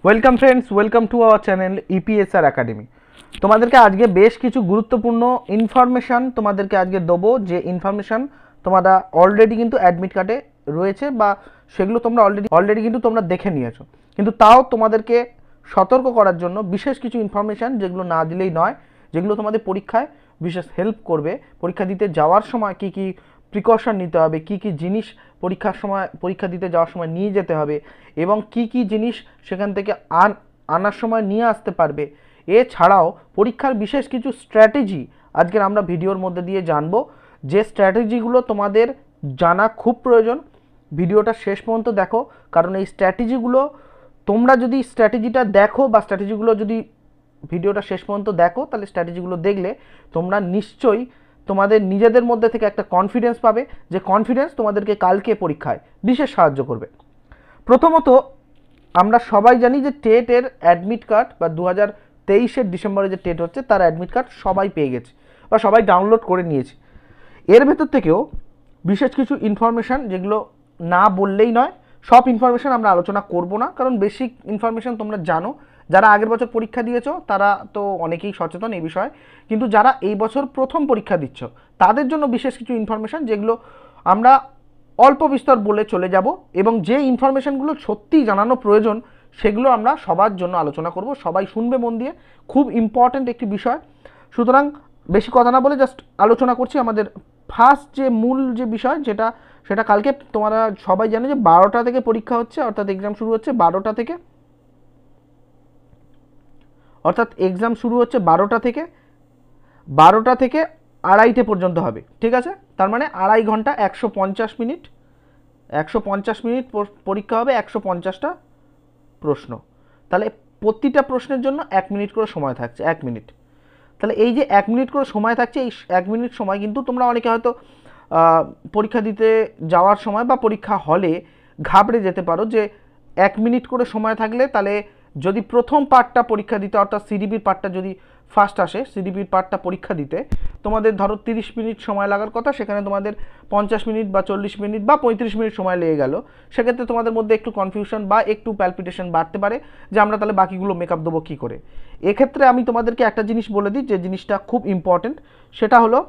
Welcome friends, welcome to our channel EPSR academy. তোমাদেরকে আজকে বেশ কিছু গুরুত্বপূর্ণ ইনফরমেশান তোমাদেরকে আজকে দেবো, যে ইনফরমেশান তোমরা অলরেডি কিন্তু অ্যাডমিট কার্ডে রয়েছে বা সেগুলো তোমরা অলরেডি কিন্তু তোমরা দেখে নিয়েছো, কিন্তু তাও তোমাদেরকে সতর্ক করার জন্য বিশেষ কিছু ইনফরমেশান যেগুলো না দিলেই নয়, যেগুলো তোমাদের পরীক্ষায় বিশেষ হেল্প করবে। পরীক্ষা দিতে যাওয়ার সময় কী কী প্রিকশন নিতে হবে, কী কী জিনিস পরীক্ষা দিতে যাওয়ার সময় নিয়ে যেতে হবে এবং কী কী জিনিস সেখান থেকে আনার সময় নিয়ে আসতে পারবে। এছাড়াও পরীক্ষার বিশেষ কিছু স্ট্র্যাটেজি আজকের আমরা ভিডিওর মধ্যে দিয়ে জানবো, যে স্ট্র্যাটেজিগুলো তোমাদের জানা খুব প্রয়োজন। ভিডিওটা শেষ পর্যন্ত দেখো, কারণ এই স্ট্র্যাটেজিগুলো তোমরা যদি স্ট্র্যাটেজিটা দেখো বা স্ট্র্যাটেজিগুলো যদি ভিডিওটা শেষ পর্যন্ত দেখো, তাহলে স্ট্র্যাটেজিগুলো দেখলে তোমরা নিশ্চয়ই তোমাদের নিজেদের মধ্যে থেকে একটা কনফিডেন্স পাবে, যে কনফিডেন্স তোমাদেরকে কালকে পরীক্ষায় বিশেষ সাহায্য করবে। প্রথমত আমরা সবাই জানি যে টেটের অ্যাডমিট কার্ড বা 2023 ডিসেম্বরে যে টেট হচ্ছে তার অ্যাডমিট কার্ড সবাই পেয়ে গেছে বা সবাই ডাউনলোড করে নিয়েছে। এর ভেতর থেকেও বিশেষ কিছু ইনফরমেশান যেগুলো না বললেই নয়, সব ইনফরমেশান আমরা আলোচনা করব না, কারণ বেসিক ইনফরমেশান তোমরা জানো। যারা আগের বছর পরীক্ষা দিয়েছো তারা তো অনেকেই সচেতন এই বিষয়ে, কিন্তু যারা এই বছর প্রথম পরীক্ষা দিচ্ছ তাদের জন্য বিশেষ কিছু ইনফরমেশান যেগুলো আমরা অল্প বিস্তর বলে চলে যাব, এবং যে ইনফরমেশানগুলো সত্যিই জানানো প্রয়োজন সেগুলো আমরা সবার জন্য আলোচনা করব। সবাই শুনবে মন দিয়ে, খুব ইম্পর্ট্যান্ট একটি বিষয়। সুতরাং বেশি কথা না বলে জাস্ট আলোচনা করছি আমাদের ফার্স্ট যে মূল যে বিষয়, সেটা কালকে তোমরা সবাই জানে যে 12টা থেকে পরীক্ষা হচ্ছে, অর্থাৎ এক্সাম শুরু হচ্ছে 12টা থেকে, অর্থাৎ এক্সাম শুরু হচ্ছে 12টা থেকে 2:30 পর্যন্ত হবে, ঠিক আছে? তার মানে 2.5 ঘন্টা 150 মিনিট, 150 মিনিট পরীক্ষা হবে, 150টা প্রশ্ন। তাহলে প্রতিটা প্রশ্নের জন্য 1 মিনিট করে সময় থাকছে, 1 মিনিট। তাহলে এই যে 1 মিনিট করে সময় থাকছে, এই 1 মিনিট সময় কিন্তু তোমরা অনেকে হয়তো পরীক্ষা দিতে যাওয়ার সময় বা পরীক্ষা হলে ঘাবড়ে যেতে পারো যে 1 মিনিট করে সময় থাকলে তাহলে যদি প্রথম পার্টটা পরীক্ষা দিতে, অর্থাৎ সিডিপির পার্টটা যদি ফার্স্ট আসে, সিডিপির পার্টটা পরীক্ষা দিতে তোমাদের ধরো 30 মিনিট সময় লাগার কথা, সেখানে তোমাদের 50 মিনিট বা 40 মিনিট বা 35 মিনিট সময় লেগে গেল। সেক্ষেত্রে তোমাদের মধ্যে একটু কনফিউশন বা একটু প্যালপিটেশন বাড়তে পারে যে আমরা তাহলে বাকিগুলো মেকআপ দেবো কী করে। এক্ষেত্রে আমি তোমাদেরকে একটা জিনিস বলে দিই, যে জিনিসটা খুব ইম্পর্টেন্ট, সেটা হলো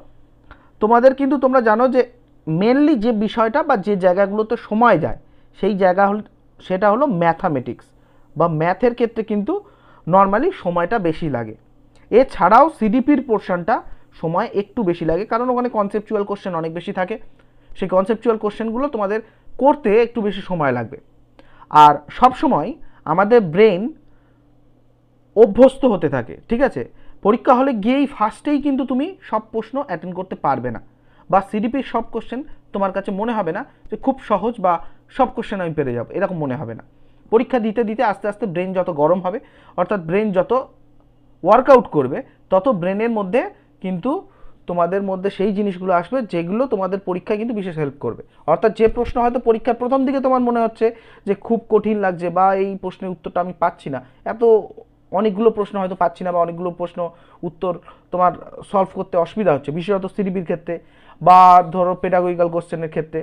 তোমাদের কিন্তু তোমরা জানো যে মেনলি যে বিষয়টা বা যে জায়গাগুলোতে সময় যায় সেই জায়গা সেটা হলো ম্যাথামেটিক্স বা ম্যাথের ক্ষেত্রে কিন্তু নর্মালি সময়টা বেশি লাগে। এছাড়াও সিডিপির পোর্শনটা সময় একটু বেশি লাগে, কারণ ওখানে কনসেপচুয়াল কোশ্চেন অনেক বেশি থাকে। সেই কনসেপচুয়াল কোশ্চেনগুলো তোমাদের করতে একটু বেশি সময় লাগবে। আর সব সময় আমাদের ব্রেন অভ্যস্ত হতে থাকে, ঠিক আছে? পরীক্ষা হলে গিয়েই ফার্স্টেই কিন্তু তুমি সব প্রশ্ন অ্যাটেন্ড করতে পারবে না, বা সিডিপির সব কোশ্চেন তোমার কাছে মনে হবে না যে খুব সহজ বা সব কোশ্চেন আমি পেরে যাবো, এরকম মনে হবে না। পরীক্ষা দিতে দিতে আস্তে আস্তে ব্রেন যত গরম হবে, অর্থাৎ ব্রেন যত ওয়ার্কআউট করবে, তত ব্রেনের মধ্যে কিন্তু তোমাদের মধ্যে সেই জিনিসগুলো আসবে যেগুলো তোমাদের পরীক্ষায় কিন্তু বিশেষ হেল্প করবে। অর্থাৎ যে প্রশ্ন হয়তো পরীক্ষার প্রথম দিকে তোমার মনে হচ্ছে যে খুব কঠিন লাগছে বা এই প্রশ্নের উত্তরটা আমি পাচ্ছি না, অনেকগুলো প্রশ্ন হয়তো পাচ্ছি না বা অনেকগুলো প্রশ্ন উত্তর তোমার সলভ করতে অসুবিধা হচ্ছে, বিশেষত সিডিপির ক্ষেত্রে বা ধরো পেডাগোজিক্যাল কোশ্চেনের ক্ষেত্রে,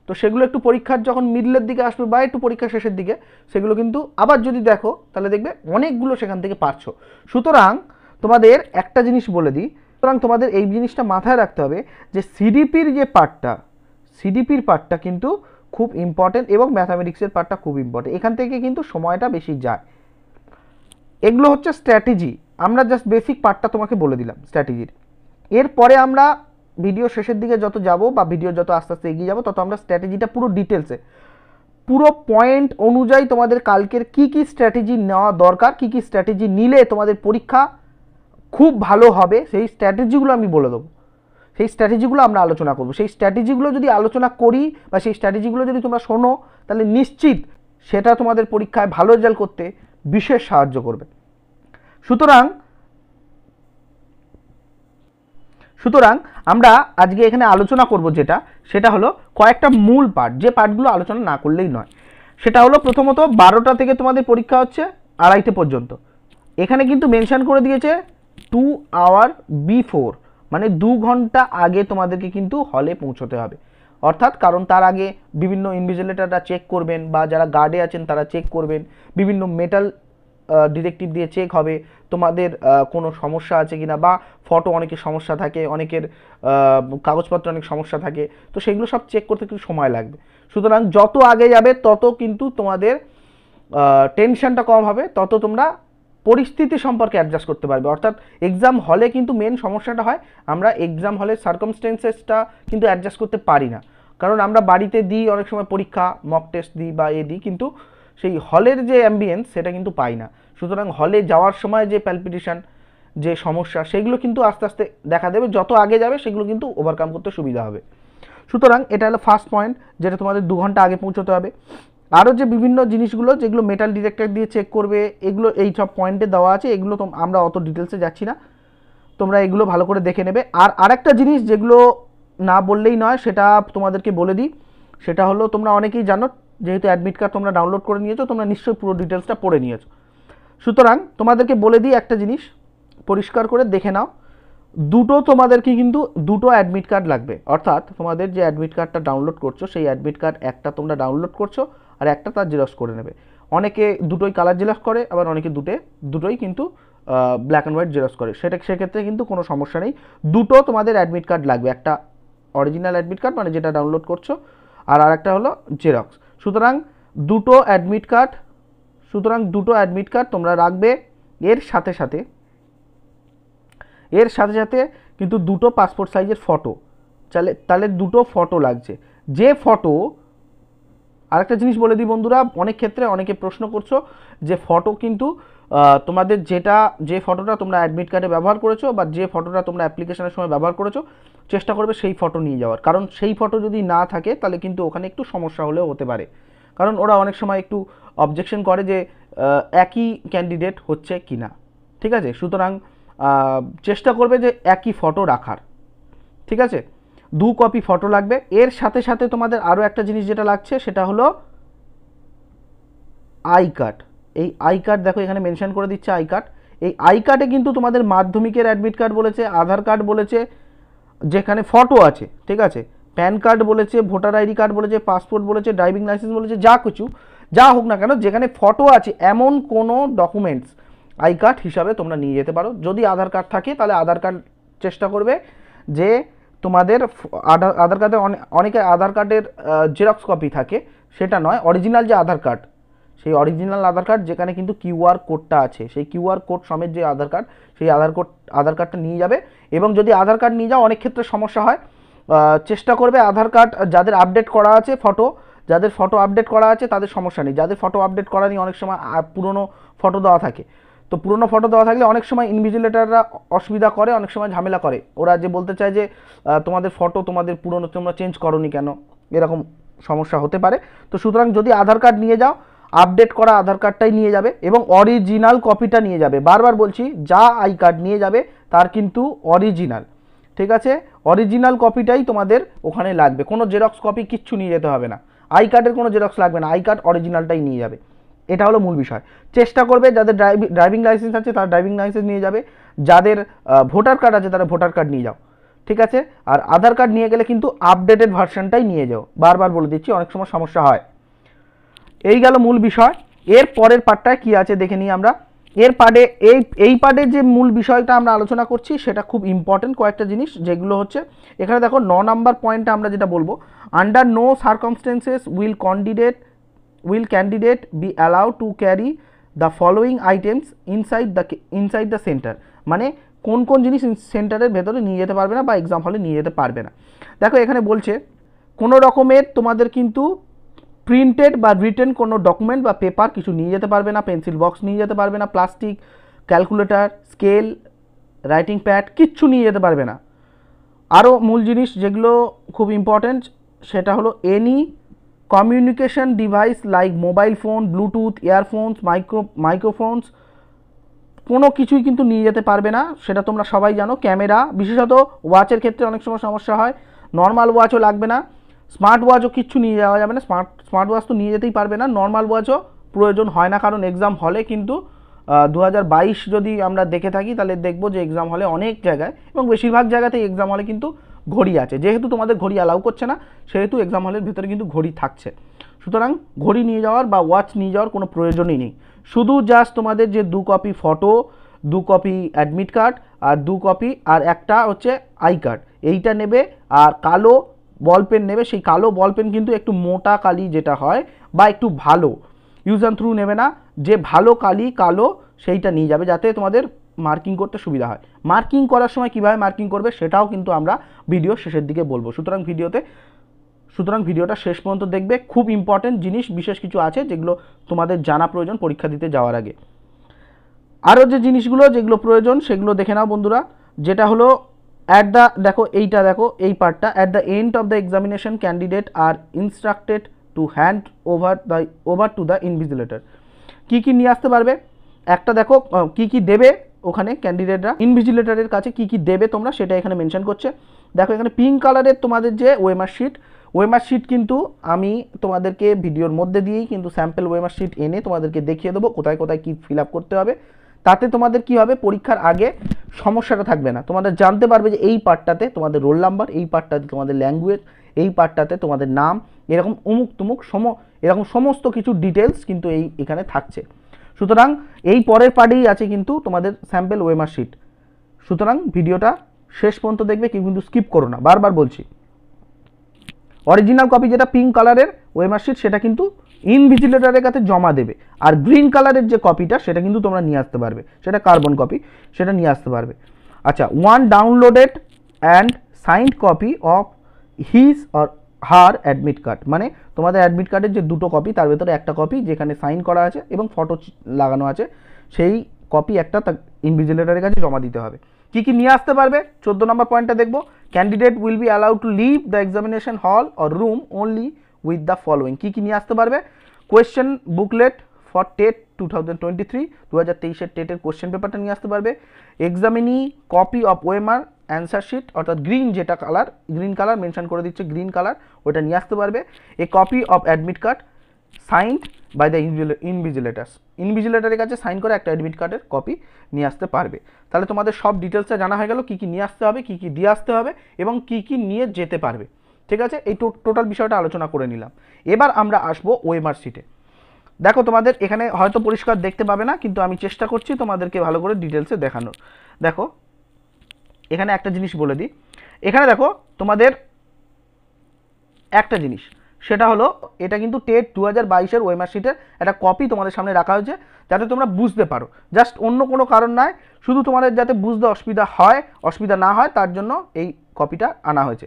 তো সেগুলো একটু পরীক্ষার যখন মিডলের দিকে আসবে বা একটু পরীক্ষার শেষের দিকে সেগুলো কিন্তু আবার যদি দেখো তাহলে দেখবে অনেকগুলো সেখান থেকে পারছো। সুতরাং তোমাদের একটা জিনিস বলে দিই, সুতরাং তোমাদের এই জিনিসটা মাথায় রাখতে হবে যে সিডিপির পার্টটা কিন্তু খুব ইম্পর্টেন্ট এবং ম্যাথামেটিক্সের পার্টটা খুব ইম্পর্টেন্ট, এখান থেকে কিন্তু সময়টা বেশি যায়। এগুলো হচ্ছে স্ট্র্যাটেজি, আমরা জাস্ট বেসিক পার্টটা তোমাকে বলে দিলাম স্ট্র্যাটেজির। এরপরে আমরা ভিডিও শেষের দিকে যত যাব বা ভিডিও যত আস্তে আস্তে এগিয়ে যাব, তত আমরা স্ট্র্যাটেজিটা পুরো ডিটেলসে পুরো পয়েন্ট অনুযায়ী তোমাদের কালকের কি কি স্ট্র্যাটেজি নেওয়া দরকার, কি কি স্ট্র্যাটেজি নিলে তোমাদের পরীক্ষা খুব ভালো হবে, সেই স্ট্র্যাটেজিগুলো আমি বলে দেবো। সেই স্ট্র্যাটেজিগুলো আমরা আলোচনা করব। সেই স্ট্র্যাটেজিগুলো যদি আলোচনা করি বা সেই স্ট্র্যাটেজিগুলো যদি তোমরা শোনো, তাহলে নিশ্চিত সেটা তোমাদের পরীক্ষায় ভালো রেজাল্ট করতে বিশেষ সাহায্য করবে। সুতরাং আমরা আজকে এখানে আলোচনা করব সেটা হলো কয়েকটা মূল পার্ট, যে পার্টগুলো আলোচনা না করলেই নয়। সেটা হলো প্রথমত 12টা থেকে তোমাদের পরীক্ষা হচ্ছে 2:30 পর্যন্ত। এখানে কিন্তু মেনশন করে দিয়েছে 2 আওয়ার বিফোর, মানে 2 ঘন্টা আগে তোমাদেরকে কিন্তু হলে পৌঁছতে হবে। অর্থাৎ কারণ তার আগে বিভিন্ন ইনভিজিলেটররা চেক করবেন বা যারা গার্ডে আছেন তারা চেক করবেন, বিভিন্ন মেটাল ডিটেকটিভ দিয়ে চেক হবে তোমাদের কোনো সমস্যা আছে কিনা, বা ফটো অনেকের সমস্যা থাকে, অনেকের কাগজপত্র অনেক সমস্যা থাকে, তো সেগুলো সব চেক করতে একটু সময় লাগবে। সুতরাং যত আগে যাবে তত কিন্তু তোমাদের টেনশনটা কম হবে, তত তোমরা পরিস্থিতি সম্পর্কে অ্যাডজাস্ট করতে পারবে। অর্থাৎ এক্সাম হলে কিন্তু মেন সমস্যাটা হয় আমরা এক্সাম হলে সার্কামস্টেন্সেসটা কিন্তু অ্যাডজাস্ট করতে পারি না, কারণ আমরা বাড়িতে দিই অনেক সময় পরীক্ষা, মক টেস্ট দিই বা দিই, কিন্তু সেই হলের যে অ্যাম্বিয়েন্স সেটা কিন্তু পাই না। সুতরাং হলে যাওয়ার সময় যে প্যালপিটেশন, যে সমস্যা, সেগুলো কিন্তু আস্তে আস্তে দেখা দেবে, যত আগে যাবে সেগুলো কিন্তু ওভারকাম করতে সুবিধা হবে। সুতরাং এটা হলো ফার্স্ট পয়েন্ট, যেটা তোমাদের 2 ঘন্টা আগে পৌঁছতে হবে। আরও যে বিভিন্ন জিনিসগুলো যেগুলো মেটাল ডিটেক্টর দিয়ে চেক করবে, এগুলো এই সব পয়েন্টে দেওয়া আছে, এগুলো তো আমরা অত ডিটেলসে যাচ্ছি না, তোমরা এগুলো ভালো করে দেখে নেবে। আর আরেকটা জিনিস যেগুলো না বললেই নয়, সেটা তোমাদেরকে বলে দিই, সেটা হলো তোমরা অনেকেই জানো, যেহেতু অ্যাডমিট কার্ড তোমরা ডাউনলোড করে নিয়েছো, তোমরা নিশ্চয়ই পুরো ডিটেলসটা পড়ে নিয়েছো। সুতরাং তোমাদেরকে বলে দিই একটা জিনিস পরিষ্কার করে দেখে নাও, তোমাদেরকে কিন্তু দুটো অ্যাডমিট কার্ড লাগবে। অর্থাৎ তোমাদের যে অ্যাডমিট কার্ডটা ডাউনলোড করছো, সেই অ্যাডমিট কার্ড একটা তোমরা ডাউনলোড করছো আর একটা তার জেরক্স করে নেবে। অনেকে দুটোই কালার জেরক্স করে, আবার অনেকে দুটোই কিন্তু ব্ল্যাক অ্যান্ড হোয়াইট জেরক্স করে, সেক্ষেত্রে কিন্তু কোনো সমস্যা নেই। দুটো তোমাদের অ্যাডমিট কার্ড লাগবে, একটা অরিজিনাল অ্যাডমিট কার্ড মানে যেটা ডাউনলোড করছো, আর আরেকটা হলো জেরক্স। সুতরাং দুটো অ্যাডমিট কার্ড তোমরা রাখবে। এর সাথে সাথে কিন্তু দুটো পাসপোর্ট সাইজের ফটো, তাহলে দুটো ফটো লাগছে। যে ফটো, আরেকটা জিনিস বলে দিই বন্ধুরা, অনেক ক্ষেত্রে অনেকে প্রশ্ন করছো যে ফটো কিন্তু তোমাদের যে ফটোটা তোমরা অ্যাডমিট কার্ডে ব্যবহার করেছো বা যে ফটোটা তোমরা অ্যাপ্লিকেশনের সময় ব্যবহার করেছো, চেষ্টা করবে সেই ফটো নিয়ে যাওয়ার, কারণ সেই ফটো যদি না থাকে তাহলে কিন্তু ওখানে একটু সমস্যা হলেও হতে পারে, কারণ ওরা অনেক সময় একটু অবজেকশন করে যে একই ক্যান্ডিডেট হচ্ছে কি না। ঠিক আছে, সুতরাং চেষ্টা করবে যে একই ফটো রাখার। ঠিক আছে, 2 কপি ফটো লাগবে। এর সাথে সাথে তোমাদের আরও একটা জিনিস যেটা লাগছে সেটা হলো আই কার্ড। এই আই কার্ড দেখো এখানে মেনশন করে দিচ্ছে আই কার্ড। এই আই কার্ডে কিন্তু তোমাদের মাধ্যমিকের অ্যাডমিট কার্ড বলেছে, আধার কার্ড বলেছে, যেখানে ফটো আছে, ঠিক আছে, প্যান কার্ড বলেছে, ভোটার আইডি কার্ড বলেছে, পাসপোর্ট বলেছে, ড্রাইভিং লাইসেন্স বলেছে, যা হোক না কেন, যেখানে ফটো আছে এমন কোনো ডকুমেন্টস আই কার্ড হিসাবে তোমরা নিয়ে যেতে পারো। যদি আধার কার্ড থাকে তাহলে আধার কার্ড চেষ্টা করবে যে তোমাদের আধার কার্ডে অনেকে আধার কার্ডের জেরক্স কপি থাকে, সেটা নয়, অরিজিনাল যে আধার কার্ড, সেই অরিজিনাল আধার কার্ড যেখানে কিন্তু কিউআর কোডটা আছে, সেই কিউআর কোড সমেত যে আধার কার্ড, সেই আধার কার্ডটা নিয়ে যাবে। এবং যদি আধার কার্ড নিয়ে যাও অনেক ক্ষেত্রে সমস্যা হয়, চেষ্টা করবে আধার কার্ড যাদের আপডেট করা আছে, যাদের ফটো আপডেট করা আছে তাদের সমস্যা নেই, যাদের ফটো আপডেট করা নেই অনেক সময় পুরনো ফটো দেওয়া থাকে, তো পুরনো ফটো দেওয়া থাকলে অনেক সময় ইনভিজিলেটররা অসুবিধা করে, অনেক সময় ঝামেলা করে, ওরা যে বলতে চায় যে তোমাদের ফটো তোমাদের পুরনো তোমরা চেঞ্জ করোনি কেন, এরকম সমস্যা হতে পারে। তো সুতরাং যদি আধার কার্ড নিয়ে যাও, আপডেট করা আধার কার্ডটাই নিয়ে যাবে এবং অরিজিনাল কপিটা নিয়ে যাবে। বারবার বলছি, যা আই কার্ড নিয়ে যাবে তার কিন্তু অরিজিনাল, ঠিক আছে, অরিজিনাল কপিটাই তোমাদের ওখানে লাগবে, কোনো জেরক্স কপি কিচ্ছু নিয়ে যেতে হবে না, আই কার্ডের কোনো জেরক্স লাগবে না, আই কার্ড অরিজিনালটাই নিয়ে যাবে। এটা হলো মূল বিষয়। চেষ্টা করবে যাদের ড্রাইভিং লাইসেন্স আছে তারা ড্রাইভিং লাইসেন্স নিয়ে যাবে, যাদের ভোটার কার্ড আছে তারা ভোটার কার্ড নিয়ে যাও, ঠিক আছে। আর আধার কার্ড নিয়ে গেলে কিন্তু আপডেটেড ভার্সনটাই নিয়ে যাও, বারবার বলে দিচ্ছি, অনেক সময় সমস্যা হয়। এই গেল মূল বিষয়। এর পরের পার্টটায় কি আছে দেখে নিই আমরা। এই পার্টে যে মূল বিষয়টা আমরা আলোচনা করছি সেটা খুব ইম্পর্টেন্ট কয়েকটা জিনিস, যেগুলো হচ্ছে এখানে দেখো 9 নাম্বার পয়েন্টটা আমরা যেটা বলবো, under no circumstances will candidate be allowed to carry the following items inside the center, মানে কোন কোন জিনিস সেন্টারের ভেতরে নিয়ে যেতে পারবে না বা এক্সাম হলে নিয়ে যেতে পারবে না। দেখো এখানে বলছে কোনো রকমের তোমাদের কিন্তু প্রিন্টেড বা রিটেন কোনো ডকুমেন্ট বা পেপার কিছু নিয়ে যেতে পারবে না, পেন্সিল বক্স নিয়ে যেতে পারবে না, plastic, calculator, scale, writing pad কিচ্ছু নিয়ে যেতে পারবে না। আরও মূল জিনিস যেগুলো খুব ইম্পর্ট্যান্ট সেটা হলো any communication device like mobile phone, Bluetooth, earphones, মাইক্রোফোনস কোনো কিছুই কিন্তু নিয়ে যেতে পারবে না, সেটা তোমরা সবাই জানো। ক্যামেরা, বিশেষত ওয়াচের ক্ষেত্রে অনেক সময় সমস্যা হয়, নর্মাল ওয়াচও লাগবে না, স্মার্ট ওয়াচও কিচ্ছু নিয়ে যাওয়া যাবে না, স্মার্ট ওয়াচ তো নিয়ে যেতেই পারবে না, নর্মাল ওয়াচও প্রয়োজন হয় না, কারণ এক্সাম হলে কিন্তু 2022 যদি আমরা দেখে থাকি তাহলে দেখবো যে এক্সাম হলে অনেক জায়গায় এবং বেশিরভাগ জায়গাতেই এক্সাম হলে কিন্তু ঘড়ি আছে, যেহেতু তোমাদের ঘড়ি অ্যালাউ করছে না সেহেতু এক্সাম হলের ভেতরে কিন্তু ঘড়ি থাকছে, সুতরাং ঘড়ি নিয়ে যাওয়ার বা ওয়াচ নিয়ে যাওয়ার কোনো প্রয়োজনই নেই। শুধু জাস্ট তোমাদের যে 2 copy photo, 2 copy admit card আর 2 কপি আর একটা হচ্ছে আই কার্ড, এইটা নেবে। আর কালো বল পেন নেবে। সেই কালো বল পেন কিন্তু একটু মোটা কালি যেটা হয় বা একটু ভালো, ইউজ অ্যান্ড থ্রু নেবে না, যে ভালো কালি কালো সেইটা নিয়ে যাবে, যাতে তোমাদের মার্কিং করতে সুবিধা হয়। মার্কিং করার সময় কীভাবে মার্কিং করবে সেটাও কিন্তু আমরা ভিডিও শেষের দিকে বলবো। সুতরাং ভিডিওটা শেষ পর্যন্ত দেখবে। খুব ইম্পর্টেন্ট জিনিস, বিশেষ কিছু আছে যেগুলো তোমাদের জানা প্রয়োজন পরীক্ষা দিতে যাওয়ার আগে। আরও যে জিনিসগুলো যেগুলো প্রয়োজন সেগুলো দেখে নাও বন্ধুরা। যেটা হলো দেখো এই পার্টটা, at the end of the examination candidate are instructed to hand over to the invigilator. কী কী নিয়ে আসতে পারবে একটা দেখো, কী কী দেবে ওখানে ক্যান্ডিডেটরা ইনভিজিলেটরের কাছে, কী কী দেবে তোমরা সেটা এখানে মেনশন করছে। দেখো এখানে পিঙ্ক কালারের তোমাদের যে ওয়েমার শিট কিন্তু আমি তোমাদেরকে ভিডিওর মধ্যে দিয়েই কিন্তু স্যাম্পল ওয়েমার শিট এনে তোমাদেরকে দেখিয়ে দেবো কোথায় কোথায় কী ফিল আপ করতে হবে। তাতে তোমাদের কি হবে, পরীক্ষার আগে সমস্যাটা থাকবে না। তোমাদের জানতে পারবে যে এই পার্টটাতে তোমাদের রোল নাম্বার, এই পার্টটাতে তোমাদের ল্যাঙ্গুয়েজ, এই পার্টটাতে তোমাদের নাম, এরকম অমুক তুমুক এরকম সমস্ত কিছু ডিটেলস কিন্তু এখানে থাকছে। সুতরাং এই পরের পার্টেই আছে কিন্তু তোমাদের স্যাম্পল ওয়েমার শিট। সুতরাং ভিডিওটা শেষ পর্যন্ত দেখবে, কেউ কিন্তু স্কিপ করো না, বারবার বলছি। অরিজিনাল কপি যেটা পিঙ্ক কালারের ওয়েমার শিট সেটা কিন্তু ইনভিজিলেটরের কাছে জমা দেবে। আর গ্রিন কালারের যে কপিটা সেটা কিন্তু তোমরা নিয়ে আসতে পারবে, সেটা কার্বন কপি, সেটা নিয়ে আসতে পারবে। আচ্ছা, 1 downloaded and signed copy of his or her admit card, মানে তোমাদের অ্যাডমিট কার্ডের যে 2টো কপি তার ভেতরে একটা কপি যেখানে সাইন করা আছে এবং ফটো লাগানো আছে, সেই কপি একটা ইনভিজিলেটরের কাছে জমা দিতে হবে। কী কী নিয়ে আসতে পারবে 14 নম্বর পয়েন্টটা দেখবো। Candidate will be allowed to leave the examination hall or room only with the following. কী কী নিয়ে আসতে পারবে, কোয়েশ্চেন বুকলেট ফর টেট 2023, 2023-এর টেটের কোয়েশ্চেন পেপারটা নিয়ে আসতে পারবে। Examinee copy of OMR answer sheet, অর্থাৎ গ্রিন যেটা কালার, গ্রিন কালার মেনশন করে দিচ্ছে, গ্রিন কালার, ওটা নিয়ে আসতে পারবে। A copy of admit card signed by the ইনভিজিলেটরের কাছে সাইন করে একটা অ্যাডমিট কার্ডের কপি নিয়ে আসতে পারবে। তাহলে তোমাদের সব ডিটেলসটা জানা হয়ে গেল, কী কী নিয়ে আসতে হবে, কী কী দিয়ে আসতে হবে এবং কী কী নিয়ে যেতে পারবে। ঠিক আছে, এই টোটাল বিষয়টা আলোচনা করে নিলাম। এবার আমরা আসবো ওয়েমার শিটে। দেখো তোমাদের এখানে হয়তো পরিষ্কার দেখতে পাবে না, কিন্তু আমি চেষ্টা করছি তোমাদেরকে ভালো করে ডিটেলসে দেখানোর। দেখো এখানে একটা জিনিস বলে দিই, এখানে দেখো তোমাদের একটা জিনিস, সেটা হলো এটা কিন্তু টেট 2022-এর ওয়েমার শিটের একটা কপি তোমাদের সামনে রাখা হয়েছে, যাতে তোমরা বুঝতে পারো, জাস্ট অন্য কোনো কারণ নয়, শুধু তোমাদের যাতে বুঝতে অসুবিধা না হয় তার জন্য এই কপিটা আনা হয়েছে।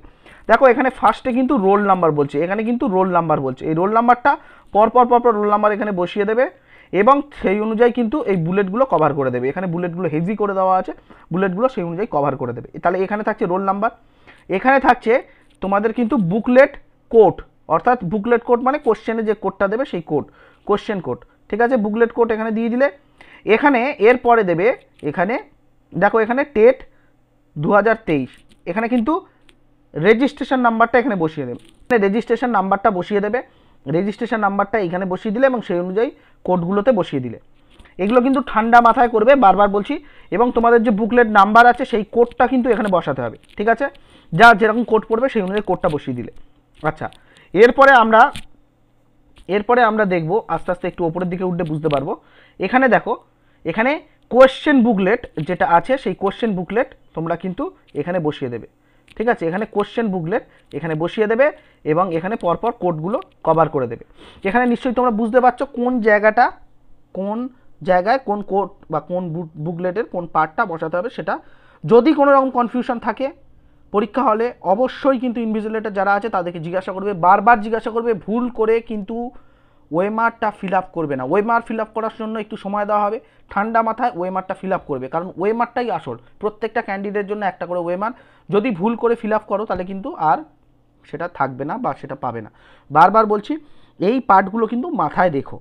দেখো এখানে ফার্স্টে কিন্তু রোল নাম্বার বলছে, এখানে কিন্তু রোল নাম্বার বলছে, এই রোল নাম্বারটা পরপর রোল নাম্বার এখানে বসিয়ে দেবে এবং সেই অনুযায়ী কিন্তু এই বুলেটগুলো কভার করে দেবে। এখানে বুলেটগুলো হেভি করে দেওয়া আছে, বুলেটগুলো সেই অনুযায়ী কভার করে দেবে। তাহলে এখানে থাকছে রোল নাম্বার, এখানে থাকছে তোমাদের কিন্তু বুকলেট কোড, অর্থাৎ বুকলেট কোড মানে কোশ্চেনে যে কোডটা দেবে সেই কোড, কোশ্চেন কোড। ঠিক আছে, বুকলেট কোড এখানে দিয়ে দিলে। এখানে এরপরে দেবে, এখানে দেখো এখানে টেট 2023, এখানে কিন্তু রেজিস্ট্রেশন নাম্বারটা এখানে বসিয়ে দেবে, রেজিস্ট্রেশন নাম্বারটা বসিয়ে দেবে, রেজিস্ট্রেশন নাম্বারটা এখানে বসিয়ে দিলে এবং সেই অনুযায়ী কোডগুলোতে বসিয়ে দিলে। এগুলো কিন্তু ঠান্ডা মাথায় করবে, বারবার বলছি। এবং তোমাদের যে বুকলেট নাম্বার আছে সেই কোডটা কিন্তু এখানে বসাতে হবে। ঠিক আছে, যা যেরকম কোড পড়বে সেই অনুযায়ী কোডটা বসিয়ে দিলে। আচ্ছা, এরপরে আমরা দেখব, আস্তে আস্তে একটু ওপরের দিকে উঠে বুঝতে পারবো। এখানে দেখো, এখানে কোয়েশ্চেন বুকলেট যেটা আছে সেই কোয়েশ্চেন বুকলেট তোমরা কিন্তু এখানে বসিয়ে দেবে। ঠিক আছে, এখানে কোশ্চেন বুকলেট এখানে বসিয়ে দেবে এবং এখানে পরপর কোডগুলো কভার করে দেবে। এখানে নিশ্চয়ই তোমরা বুঝতে পারছো কোন জায়গায় কোন কোড বা কোন বুকলেটের কোন পার্টটা বসাতে হবে সেটা। যদি কোনো রকম কনফিউশন থাকে পরীক্ষা হলে অবশ্যই কিন্তু ইনভিজিলেটর যারা আছে তাদেরকে জিজ্ঞাসা করবে, বারবার জিজ্ঞাসা করবে, ভুল করে কিন্তু ওয়েমারটা ফিল আপ করবে না। ওয়েমার ফিল আপ করার জন্য একটু সময় দেওয়া হবে, ঠান্ডা মাথায় ওয়েমারটা ফিল আপ করবে, কারণ ওয়েমারটাই আসল। প্রত্যেকটা ক্যান্ডিডেটের জন্য একটা করে ওয়েমার, যদি ভুল করে ফিল আপ করো তাহলে কিন্তু আর সেটা থাকবে না বা সেটা পাবে না। বারবার বলছি, এই পার্টগুলো কিন্তু মাথায় রেখো।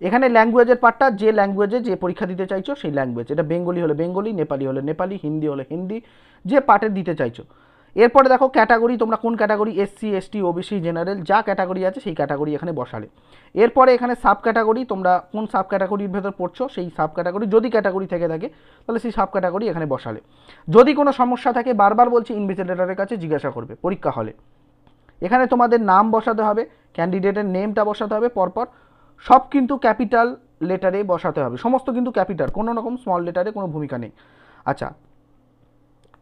এখানে ল্যাঙ্গুয়েজের পার্টটা, যে ল্যাঙ্গুয়েজে যে পরীক্ষা দিতে চাইছো সেই ল্যাঙ্গুয়েজ, এটা বেঙ্গলি হলে বেঙ্গলি, নেপালি হলে নেপালি, হিন্দি হলে হিন্দি, যে পার্টে দিতে চাইছো। এরপরে দেখো ক্যাটাগরি, তোমরা কোন category, SC, ST, OBC, general, যা ক্যাটাগরি আছে সেই ক্যাটাগরি এখানে বসালে। এরপরে এখানে সাব ক্যাটাগরি, তোমরা কোন সাব ক্যাটাগরির ভেতর পড়ছো সেই সাব ক্যাটাগরি, যদি ক্যাটাগরি থেকে থাকে তাহলে সেই সাব ক্যাটাগরি এখানে বসালে। যদি কোনো সমস্যা থাকে বারবার বলছি ইনভিজিলেটরের কাছে জিজ্ঞাসা করবে পরীক্ষা হলে। এখানে তোমাদের নাম বসাতে হবে, ক্যান্ডিডেটের নেমটা বসাতে হবে পরপর, সব কিন্তু ক্যাপিটাল লেটারে বসাতে হবে, সমস্ত কিন্তু ক্যাপিটাল, কোনো রকম স্মল লেটারে কোনো ভূমিকা নেই। আচ্ছা,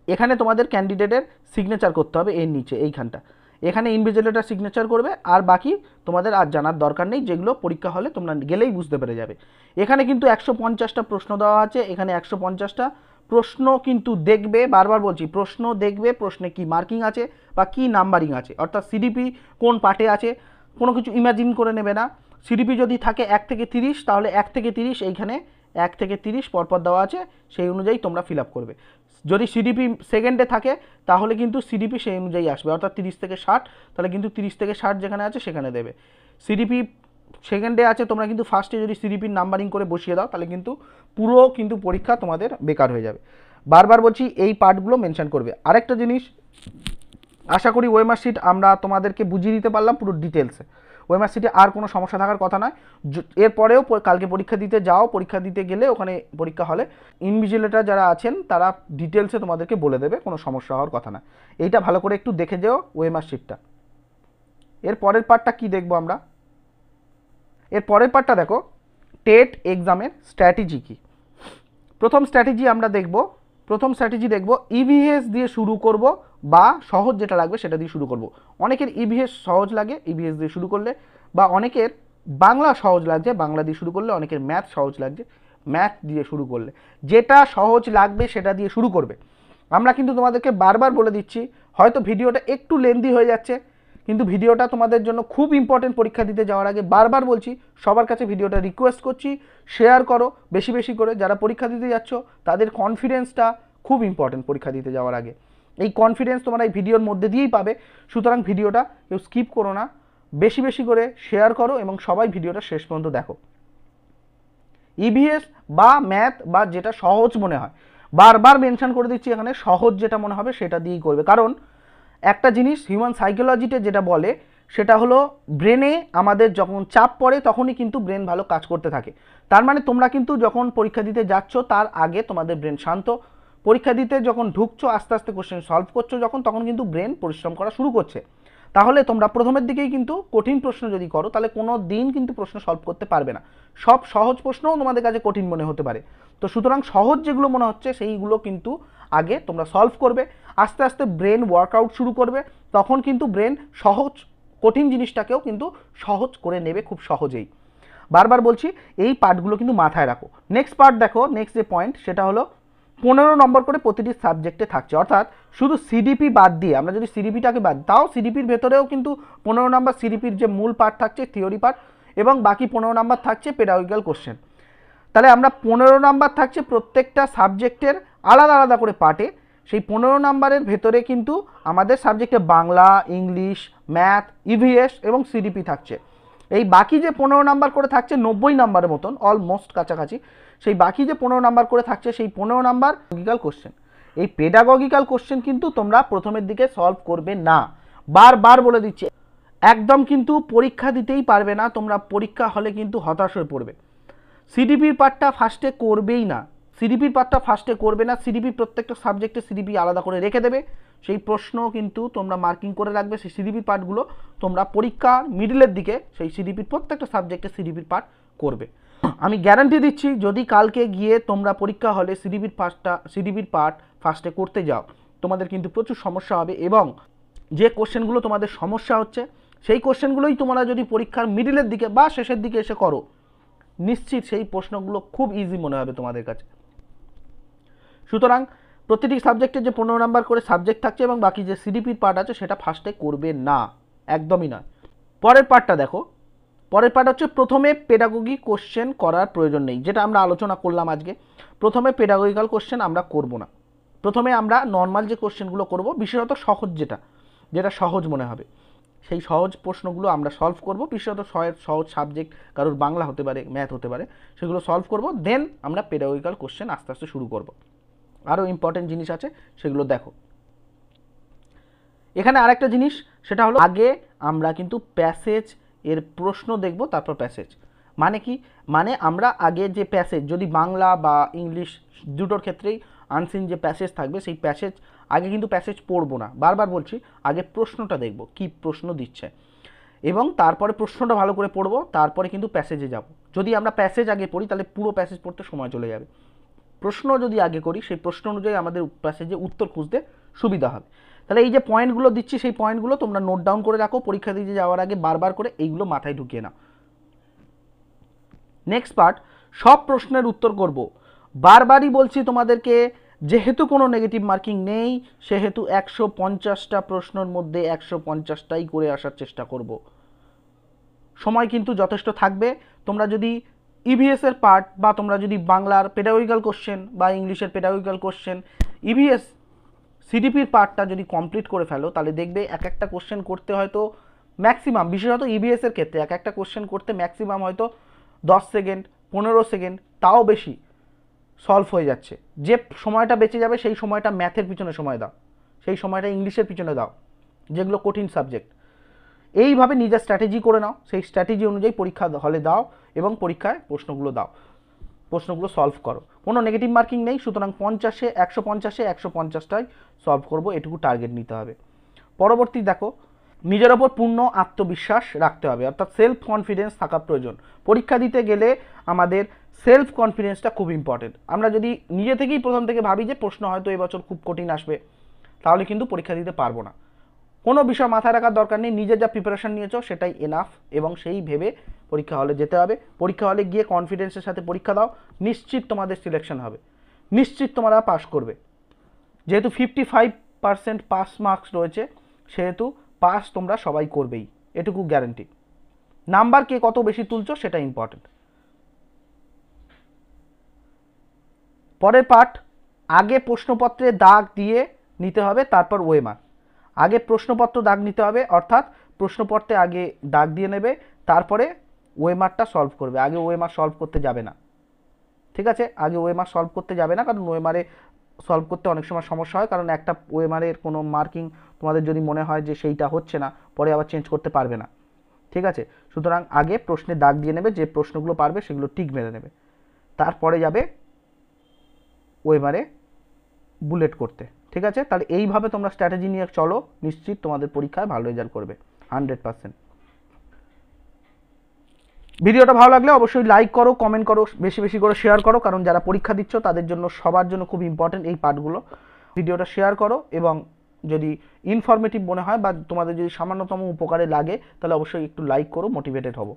এখানে তোমাদের ক্যান্ডিডেটের সিগনেচার করতে হবে এর নিচে এইখানটা, এখানে ইনভিজিলেটর সিগনেচার করবে, আর বাকি তোমাদের আর জানার দরকার নেই, যেগুলো পরীক্ষা হলে তোমরা গেলেই বুঝতে পেরে যাবে। এখানে কিন্তু 150টা প্রশ্ন দেওয়া আছে, এখানে 150টা প্রশ্ন কিন্তু দেখবে, বারবার বলছি প্রশ্ন দেখবে, প্রশ্নে কি মার্কিং আছে বা কি নাম্বারিং আছে, অর্থাৎ সিডিপি কোন পার্টে আছে কোনো কিছু ইমাজিন করে নেবে না। সিডিপি যদি থাকে 1 থেকে 30, তাহলে 1 থেকে 30 এইখানে 1 থেকে 30 পরপর দেওয়া আছে, সেই অনুযায়ী তোমরা ফিল আপ করবে। যদি সিডিপি সেকেন্ডে থাকে তাহলে কিন্তু সিডিপি সেই অনুযায়ী আসবে, অর্থাৎ 30 থেকে 60, তাহলে কিন্তু 30 থেকে 60 যেখানে আছে সেখানে দেবে। সিডিপি সেকেন্ডে আছে, তোমরা কিন্তু ফার্স্টে যদি সিডিপির নাম্বারিং করে বসিয়ে দাও তাহলে কিন্তু পুরো কিন্তু পরীক্ষা তোমাদের বেকার হয়ে যাবে। বারবার বলছি এই পার্টগুলো মেনশন করবে। আরেকটা জিনিস, আশা করি ওএমআর শিট আমরা তোমাদেরকে বুঝিয়ে দিতে পারলাম পুরো ডিটেলসে। ওএমআর শিটে আর কোনো সমস্যা থাকার কথা নয়। এরপরেও কালকে পরীক্ষা দিতে যাও, পরীক্ষা দিতে গেলে ওখানে পরীক্ষা হলে ইনভিজিলেটর যারা আছেন তারা ডিটেলসে তোমাদেরকে বলে দেবে, কোনো সমস্যা হওয়ার কথা না। এইটা ভালো করে একটু দেখে যেও ওএমআর শিটটা। এর পরের পার্টটা কি দেখবো আমরা, এর পরের পার্টটা দেখো টেট এক্সামের স্ট্র্যাটেজি কী। প্রথম স্ট্র্যাটেজি আমরা দেখব, প্রথম স্ট্র্যাটেজি দেখব ইভিএস দিয়ে শুরু করব বা সহজ যেটা লাগবে সেটা দিয়ে শুরু করব। অনেকের ইভিএস সহজ লাগে, ইভিএস দিয়ে শুরু করলে, বা অনেকের বাংলা সহজ লাগছে, বাংলা দিয়ে শুরু করলে, অনেকের ম্যাথ সহজ লাগছে, ম্যাথ দিয়ে শুরু করলে। যেটা সহজ লাগবে সেটা দিয়ে শুরু করবে। আমরা কিন্তু তোমাদেরকে বারবার বলে দিচ্ছি, হয়তো ভিডিওটা একটু লেন্দি হয়ে যাচ্ছে, কিন্তু ভিডিওটা তোমাদের জন্য খুব ইম্পর্টেন্ট। পরীক্ষা দিতে যাওয়ার আগে বারবার বলছি, সবার কাছে ভিডিওটা রিকোয়েস্ট করছি, শেয়ার করো বেশি বেশি করে। যারা পরীক্ষা দিতে যাচ্ছ তাদের কনফিডেন্সটা খুব ইম্পর্টেন্ট পরীক্ষা দিতে যাওয়ার আগে। এই কনফিডেন্স তোমরা এই ভিডিওর মধ্যে দিয়েই পাবে, সুতরাং ভিডিওটা কেউ স্কিপ করো না, বেশি বেশি করে শেয়ার করো এবং সবাই ভিডিওটা শেষ পর্যন্ত দেখো। ইভিএস বা ম্যাথ বা যেটা সহজ মনে হয়, বারবার মেনশন করে দিচ্ছি এখানে, সহজ যেটা মনে হবে সেটা দিয়েই করবে। কারণ একটা জিনিস হিউম্যান সাইকোলজিতে যেটা বলে সেটা হলো, ব্রেনে আমাদের যখন চাপ পড়ে তখনই কিন্তু ব্রেন ভালো কাজ করতে থাকে। তার মানে তোমরা কিন্তু যখন পরীক্ষা দিতে যাচ্ছ তার আগে তোমাদের ব্রেন শান্ত, পরীক্ষা দিতে যখন ঢুকছো আস্তে আস্তে কোশ্চেন সলভ করছো যখন, তখন কিন্তু ব্রেন পরিশ্রম করা শুরু করছে। তাহলে তোমরা প্রথমের দিকেই কিন্তু কঠিন প্রশ্ন যদি করো তাহলে কোনো দিন কিন্তু প্রশ্ন সলভ করতে পারবে না। সব সহজ প্রশ্নও তোমাদের কাছে কঠিন মনে হতে পারে। তো সুতরাং সহজ যেগুলো মনে হচ্ছে সেইগুলো কিন্তু আগে তোমরা সলভ করবে, আস্তে আস্তে ব্রেন ওয়ার্কআউট শুরু করবে, তখন কিন্তু ব্রেন সহজ কঠিন জিনিসটাকেও কিন্তু সহজ করে নেবে খুব সহজেই। বারবার বলছি এই পার্টগুলো কিন্তু মাথায় রাখো। নেক্সট পার্ট দেখো, নেক্সট যে পয়েন্ট সেটা হলো 15 নম্বর করে প্রতিটি সাবজেক্টে থাকছে, অর্থাৎ শুধু সিডিপি বাদ দিয়ে, আমরা যদি সিডিপিটাকে বাদ, তাও সিডিপির ভেতরেও কিন্তু 15 নম্বর সিডিপির যে মূল পার্ট থাকছে থিওরি পার্ট, এবং বাকি 15 নম্বর থাকছে পেডাগোজিক্যাল কোশ্চেন। তাহলে আমরা 15 নম্বর থাকছে প্রত্যেকটা সাবজেক্টের আলাদা আলাদা করে পার্টে। সেই 15 নম্বরের ভেতরে কিন্তু আমাদের সাবজেক্টে বাংলা, ইংলিশ, ম্যাথ, ইভিএস এবং সিডিপি থাকছে। এই বাকি যে 15 নাম্বার করে থাকছে 90 নাম্বারের মতন, অলমোস্ট কাছাকাছি, সেই বাকি যে 15 নাম্বার করে থাকছে সেই 15 নাম্বার পেডাগোজিক্যাল কোশ্চেন। এই পেডাগোজিক্যাল কোশ্চেন কিন্তু তোমরা প্রথমের দিকে সলভ করবে না, বারবার বলে দিচ্ছি। একদম কিন্তু পরীক্ষা দিতেই পারবে না তোমরা, পরীক্ষা হলে কিন্তু হতাশ হয়ে পড়বে। সিডিপির পার্টটা ফার্স্টে করবেই না, সিডিপির পার্টটা ফার্স্টে করবে না। সিডিপি প্রত্যেকটা সাবজেক্টে সিডিপি আলাদা করে রেখে দেবে, সেই প্রশ্ন কিন্তু তোমরা মার্কিং করে রাখবে। সেই সিডিপির পার্টগুলো তোমরা পরীক্ষার মিডলের দিকে সেই সিডিপির প্রত্যেকটা সাবজেক্টে সিডিপির পার্ট করবে। আমি গ্যারান্টি দিচ্ছি যদি কালকে গিয়ে তোমরা পরীক্ষা হলে সিডিপির পার্ট ফার্স্টে করতে যাও, তোমাদের কিন্তু প্রচুর সমস্যা হবে, এবং যে কোশ্চেনগুলো তোমাদের সমস্যা হচ্ছে সেই কোশ্চেনগুলোই তোমরা যদি পরীক্ষার মিডলের দিকে বা শেষের দিকে এসে করো, নিশ্চিত সেই প্রশ্নগুলো খুব ইজি মনে হবে তোমাদের কাছে। সুতরাং প্রতিটি সাবজেক্টের যে 15 নাম্বার করে সাবজেক্ট থাকছে এবং বাকি যে সিডিপির পার্ট আছে সেটা ফার্স্টে করবে না, একদমই নয়। পরের পার্টটা দেখো, পরের পার্ট হচ্ছে প্রথমে পেডাগোগি কোশ্চেন করার প্রয়োজন নেই, যেটা আমরা আলোচনা করলাম আজকে। প্রথমে পেডাগোজিক্যাল কোশ্চেন আমরা করব না, প্রথমে আমরা নর্মাল যে কোশ্চেনগুলো করব, বিশেষত সহজ যেটা সহজ মনে হবে সেই সহজ প্রশ্নগুলো আমরা সলভ করব। বিশেষত সহজ সাবজেক্ট, কারোর বাংলা হতে পারে, ম্যাথ হতে পারে, সেগুলো সলভ করব। দেন আমরা পেডাগোজিক্যাল কোশ্চেন আস্তে আস্তে শুরু করব। আরও ইম্পর্টেন্ট জিনিস আছে সেগুলো দেখো। এখানে আরেকটা জিনিস সেটা হলো, আগে আমরা কিন্তু প্যাসেজ এর প্রশ্ন দেখব, তারপর প্যাসেজ। মানে কি, মানে আমরা আগে যে প্যাসেজ, যদি বাংলা বা ইংলিশ দুটোর ক্ষেত্রেই আনসিন যে প্যাসেজ থাকবে সেই প্যাসেজ, আগে কিন্তু প্যাসেজ পড়বো না, বারবার বলছি, আগে প্রশ্নটা দেখব কি প্রশ্ন দিচ্ছে, এবং তারপরে প্রশ্নটা ভালো করে পড়বো, তারপরে কিন্তু প্যাসেজে যাব। যদি আমরা প্যাসেজ আগে পড়ি তাহলে পুরো প্যাসেজ পড়তে সময় চলে যাবে, প্রশ্ন যদি আগে করি সেই প্রশ্ন অনুযায়ী আমাদের প্যাসেজে উত্তর খুঁজতে সুবিধা হবে। তাহলে এই যে পয়েন্টগুলো দিচ্ছি সেই পয়েন্টগুলো তোমরা নোট ডাউন করে রাখো, পরীক্ষা দিতে যাওয়ার আগে বারবার করে এইগুলো মাথায় ঢুকিয়ে নাও। নেক্সট পার্ট, সব প্রশ্নের উত্তর করব। বারবারই বলছি তোমাদেরকে, যেহেতু কোনো নেগেটিভ মার্কিং নেই সেহেতু 150টা প্রশ্নের মধ্যে 150টাই করে আসার চেষ্টা করব। সময় কিন্তু যথেষ্ট থাকবে। তোমরা যদি ইভিএস এর পার্ট বা তোমরা যদি বাংলার পেডাগোজিক্যাল কোশ্চেন বা ইংলিশের পেডাগোজিক্যাল কোশ্চেন ইভিএস সিডিপির পার্টটা যদি কমপ্লিট করে ফেলো তাহলে দেখবে এক একটা কোশ্চেন করতে হয়তো ম্যাক্সিমাম, বিশেষত ইভিএস এর ক্ষেত্রে এক একটা কোশ্চেন করতে ম্যাক্সিমাম হয়তো 10 সেকেন্ড 15 সেকেন্ড তাও বেশি সলভ হয়ে যাচ্ছে। যে সময়টা বেঁচে যাবে সেই সময়টা ম্যাথের পিছনে সময় দাও, সেই সময়টা ইংলিশের পিছনে দাও, যেগুলো কঠিন সাবজেক্ট। এইভাবে নিজের স্ট্র্যাটেজি করে নাও, সেই স্ট্র্যাটেজি অনুযায়ী পরীক্ষা হলে দাও এবং পরীক্ষায় প্রশ্নগুলো দাও, প্রশ্নগুলো সলভ করো। কোনো নেগেটিভ মার্কিং নেই, সুতরাং 50-এ 150টাই সলভ করব, এটুকু টার্গেট নিতে হবে। পরবর্তী দেখো, নিজের ওপর পূর্ণ আত্মবিশ্বাস রাখতে হবে, অর্থাৎ সেলফ কনফিডেন্স থাকা প্রয়োজন। পরীক্ষা দিতে গেলে আমাদের সেলফ কনফিডেন্সটা খুব ইম্পর্টেন্ট। আমরা যদি নিজে থেকেই প্রথম থেকে ভাবি যে প্রশ্ন হয়তো এবছর খুব কঠিন আসবে, তাহলে কিন্তু পরীক্ষা দিতে পারবো না। কোনো বিষয় মাথায় রাখার দরকার নেই, নিজে যা প্রিপারেশন নিয়েছো সেটাই এনাফ এবং সেই ভেবে পরীক্ষা হলে যেতে হবে। পরীক্ষা হলে গিয়ে কনফিডেন্সের সাথে পরীক্ষা দাও, নিশ্চিত তোমাদের সিলেকশন হবে, নিশ্চিত তোমরা পাস করবে। যেহেতু 55% পাস মার্কস রয়েছে সেহেতু পাস তোমরা সবাই করবেই, এটুকু গ্যারান্টি। নাম্বার কে কত বেশি তুলছো সেটা ইম্পর্টেন্ট। পরের পার্ট, আগে প্রশ্নপত্রে দাগ দিয়ে নিতে হবে তারপর ওএমআর। আগে প্রশ্নপত্র দাগ নিতে হবে, অর্থাৎ প্রশ্নপত্রে আগে দাগ দিয়ে নেবে তারপরে ওএমআরটা সলভ করবে, আগে ওএমআর সলভ করতে যাবে না। ঠিক আছে, আগে ওএমআর সলভ করতে যাবে না, কারণ ওএমআরে সলভ করতে অনেক সময় সমস্যা হয়, কারণ একটা ওএমআরের কোনো মার্কিং তোমাদের যদি মনে হয় যে সেইটা হচ্ছে না পরে আবার চেঞ্জ করতে পারবে না। ঠিক আছে, সুতরাং আগে প্রশ্নে দাগ দিয়ে নেবে, যে প্রশ্নগুলো পারবে সেগুলো টিক মেরে নেবে, তারপরে যাবে ওএমআরে বুলেট করতে। ঠিক আছে, তাহলে এইভাবে তোমরা স্ট্র্যাটেজি নিয়ে চলো, নিশ্চিত তোমাদের পরীক্ষায় ভালো রেজাল্ট করবে 100%। ভিডিওটা ভালো লাগলে অবশ্যই লাইক করো, কমেন্ট করো, বেশি বেশি করে শেয়ার করো, কারণ যারা পরীক্ষা দিচ্ছ তাদের জন্য, সবার জন্য খুব ইম্পর্টেন্ট এই পার্টগুলো। ভিডিওটা শেয়ার করো এবং যদি ইনফরমেটিভ মনে হয় বা তোমাদের যদি সামান্যতম উপকারে লাগে তাহলে অবশ্যই একটু লাইক করো, মোটিভেটেড হবো।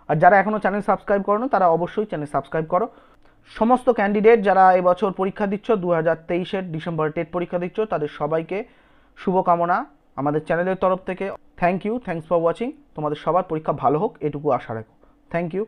আর যারা এখনও চ্যানেল সাবস্ক্রাইব করো না তারা অবশ্যই চ্যানেল সাবস্ক্রাইব করো। সমস্ত ক্যান্ডিডেট যারা এবছর পরীক্ষা দিচ্ছ, 2023-এর ডিসেম্বরে টেট পরীক্ষা দিচ্ছ, তাদের সবাইকে শুভকামনা আমাদের চ্যানেলের তরফ থেকে। Thank you, thanks for watching. তোমাদের সবার পরীক্ষা ভালো হোক এটুকু আশা রাখো। Thank you.